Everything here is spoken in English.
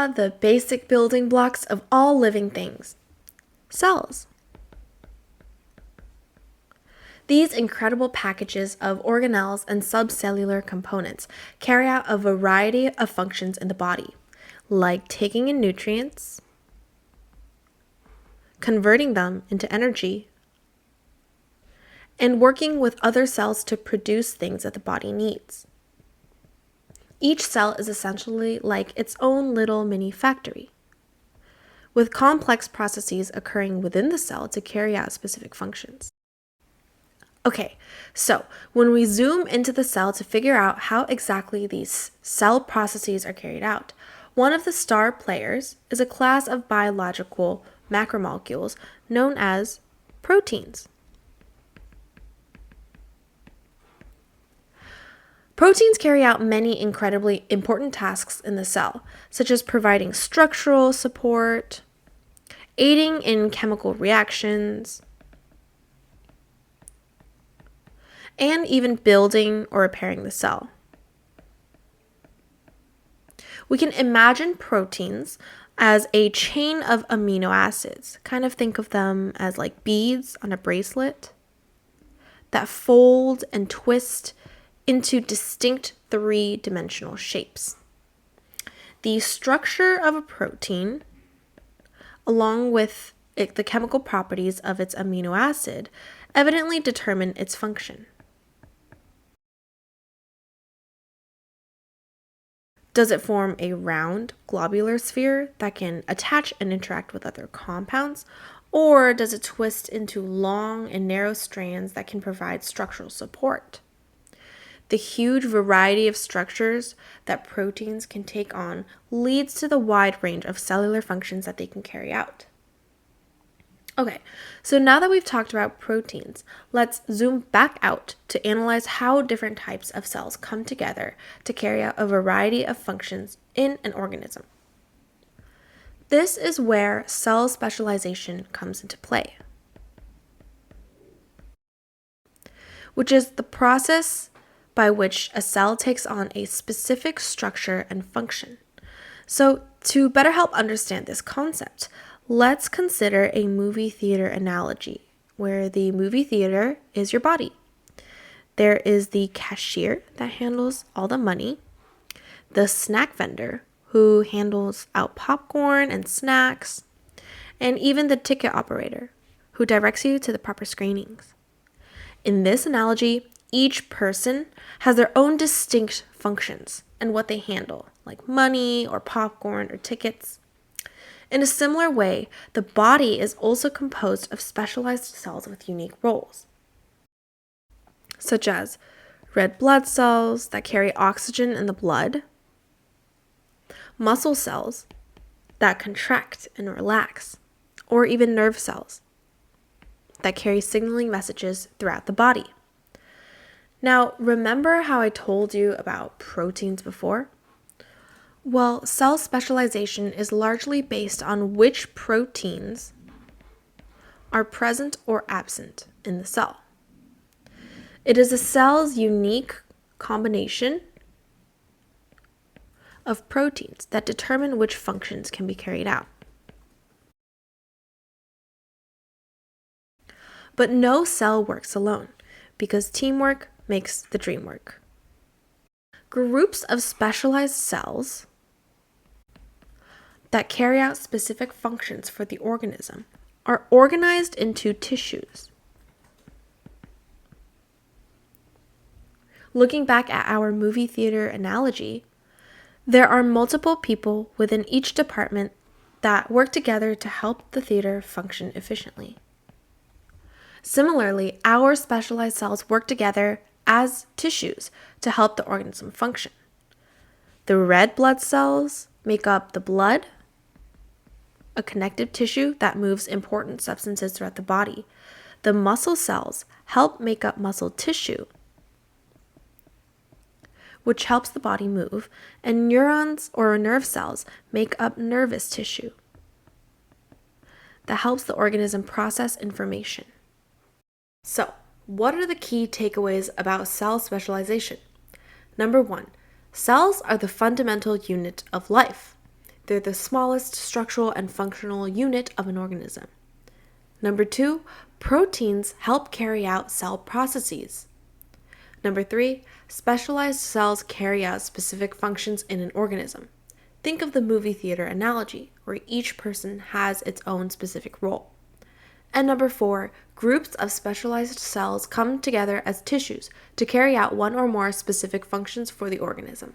the basic building blocks of all living things. Cells. These incredible packages of organelles and subcellular components carry out a variety of functions in the body, like taking in nutrients, converting them into energy, and working with other cells to produce things that the body needs. Each cell is essentially like its own little mini factory, with complex processes occurring within the cell to carry out specific functions. Okay, so when we zoom into the cell to figure out how exactly these cell processes are carried out, one of the star players is a class of biological macromolecules known as proteins. Proteins carry out many incredibly important tasks in the cell, such as providing structural support, aiding in chemical reactions, and even building or repairing the cell. We can imagine proteins as a chain of amino acids. Kind of think of them as like beads on a bracelet that fold and twist into distinct three-dimensional shapes. The structure of a protein, along with the chemical properties of its amino acid, evidently determine its function. Does it form a round, globular sphere that can attach and interact with other compounds? Or does it twist into long and narrow strands that can provide structural support? The huge variety of structures that proteins can take on leads to the wide range of cellular functions that they can carry out. Okay, so now that we've talked about proteins, let's zoom back out to analyze how different types of cells come together to carry out a variety of functions in an organism. This is where cell specialization comes into play, which is the process by which a cell takes on a specific structure and function. So, to better help understand this concept, let's consider a movie theater analogy, where the movie theater is your body. There is the cashier that handles all the money, the snack vendor who handles out popcorn and snacks, and even the ticket operator who directs you to the proper screenings. In this analogy, each person has their own distinct functions and what they handle, like money or popcorn or tickets. In a similar way, the body is also composed of specialized cells with unique roles, such as red blood cells that carry oxygen in the blood, muscle cells that contract and relax, or even nerve cells that carry signaling messages throughout the body. Now, remember how I told you about proteins before? Well, cell specialization is largely based on which proteins are present or absent in the cell. It is a cell's unique combination of proteins that determine which functions can be carried out. But no cell works alone, because teamwork makes the dream work. Groups of specialized cells that carry out specific functions for the organism are organized into tissues. Looking back at our movie theater analogy, there are multiple people within each department that work together to help the theater function efficiently. Similarly, our specialized cells work together as tissues to help the organism function. The red blood cells make up the blood, a connective tissue that moves important substances throughout the body. The muscle cells help make up muscle tissue, which helps the body move, and neurons or nerve cells make up nervous tissue that helps the organism process information. So, what are the key takeaways about cell specialization? Number 1, cells are the fundamental unit of life. they're the smallest structural and functional unit of an organism. Number 2, proteins help carry out cell processes. Number 3, specialized cells carry out specific functions in an organism. Think of the movie theater analogy, where each person has its own specific role. And number 4, groups of specialized cells come together as tissues to carry out one or more specific functions for the organism.